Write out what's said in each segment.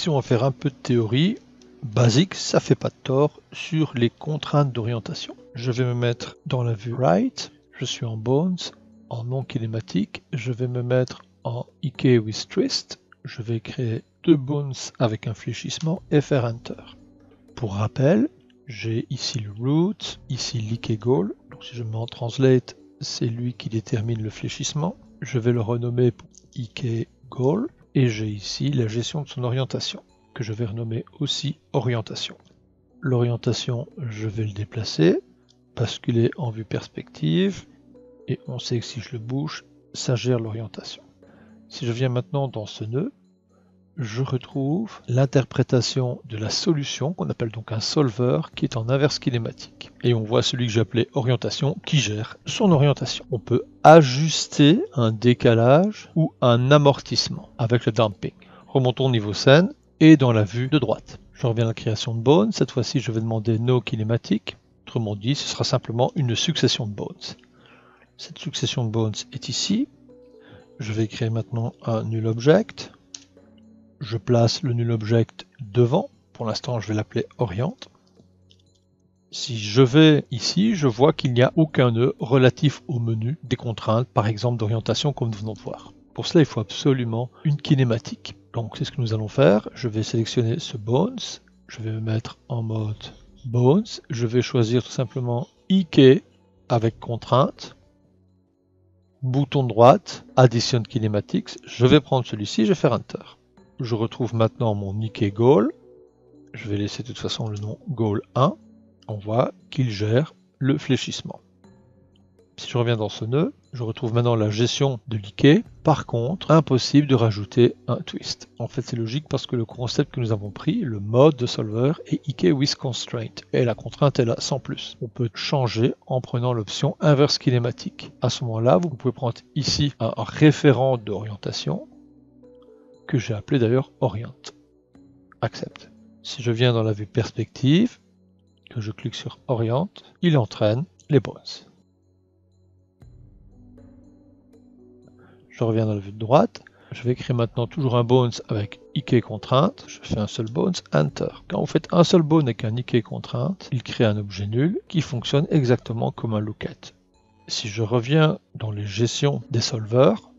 Ici, on va faire un peu de théorie basique, ça fait pas de tort, sur les contraintes d'orientation. Je vais me mettre dans la vue right, je suis en bones, en non kinématique, je vais me mettre en IK with twist, je vais créer 2 bones avec un fléchissement et faire enter. Pour rappel, j'ai ici le root, ici l'IK goal, donc si je mets en translate, c'est lui qui détermine le fléchissement. Je vais le renommer pour IK goal et j'ai ici la gestion de son orientation, que je vais renommer aussi orientation. L'orientation, je vais le déplacer, basculer en vue perspective, et on sait que si je le bouge, ça gère l'orientation. Si je viens maintenant dans ce nœud, je retrouve l'interprétation de la solution, qu'on appelle donc un solver, qui est en inverse kinématique. Et on voit celui que j'ai appelé orientation, qui gère son orientation. On peut ajuster un décalage ou un amortissement avec le damping. Remontons au niveau scène et dans la vue de droite. Je reviens à la création de bones. Cette fois-ci, je vais demander no kinématique. Autrement dit, ce sera simplement une succession de bones. Cette succession de bones est ici. Je vais créer maintenant un null object. Je place le null object devant. Pour l'instant, je vais l'appeler orient. Si je vais ici, je vois qu'il n'y a aucun nœud relatif au menu des contraintes, par exemple d'orientation, comme nous venons de voir. Pour cela, il faut absolument une kinématique. Donc, c'est ce que nous allons faire. Je vais sélectionner ce bones. Je vais me mettre en mode bones. Je vais choisir tout simplement IK avec contrainte. Bouton droite, addition kinematics. Je vais prendre celui-ci, je vais faire enter. Je retrouve maintenant mon IK goal. Je vais laisser de toute façon le nom goal 1. On voit qu'il gère le fléchissement. Si je reviens dans ce nœud, je retrouve maintenant la gestion de l'IK. Par contre, impossible de rajouter un twist. En fait, c'est logique parce que le concept que nous avons pris, le mode de solver, est IK with constraint. Et la contrainte est là, sans plus. On peut changer en prenant l'option inverse kinématique. À ce moment-là, vous pouvez prendre ici un référent d'orientation, que j'ai appelé d'ailleurs orient. Accepte. Si je viens dans la vue perspective, que je clique sur orient, il entraîne les bones. Je reviens dans la vue de droite. Je vais créer maintenant toujours un bones avec IK contrainte. Je fais un seul bones, enter. Quand vous faites un seul bone avec un IK contrainte, il crée un objet nul qui fonctionne exactement comme un lookat. Si je reviens dans les gestions des solvers,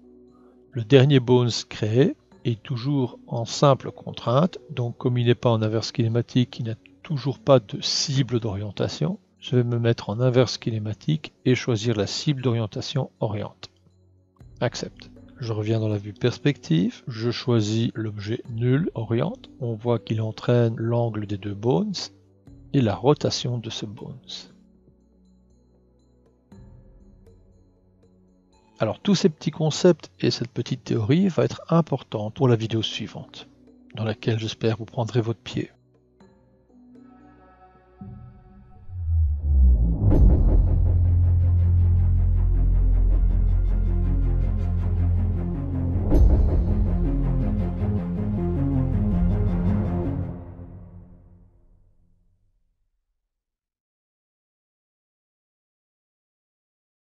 le dernier bones créé est toujours en simple contrainte. Donc comme il n'est pas en inverse kinématique, il n'a toujours pas de cible d'orientation. Je vais me mettre en inverse kinématique et choisir la cible d'orientation oriente. Accepte. Je reviens dans la vue perspective, je choisis l'objet nul, oriente. On voit qu'il entraîne l'angle des 2 bones et la rotation de ce bones. Alors tous ces petits concepts et cette petite théorie va être importante pour la vidéo suivante, dans laquelle j'espère vous prendrez votre pied.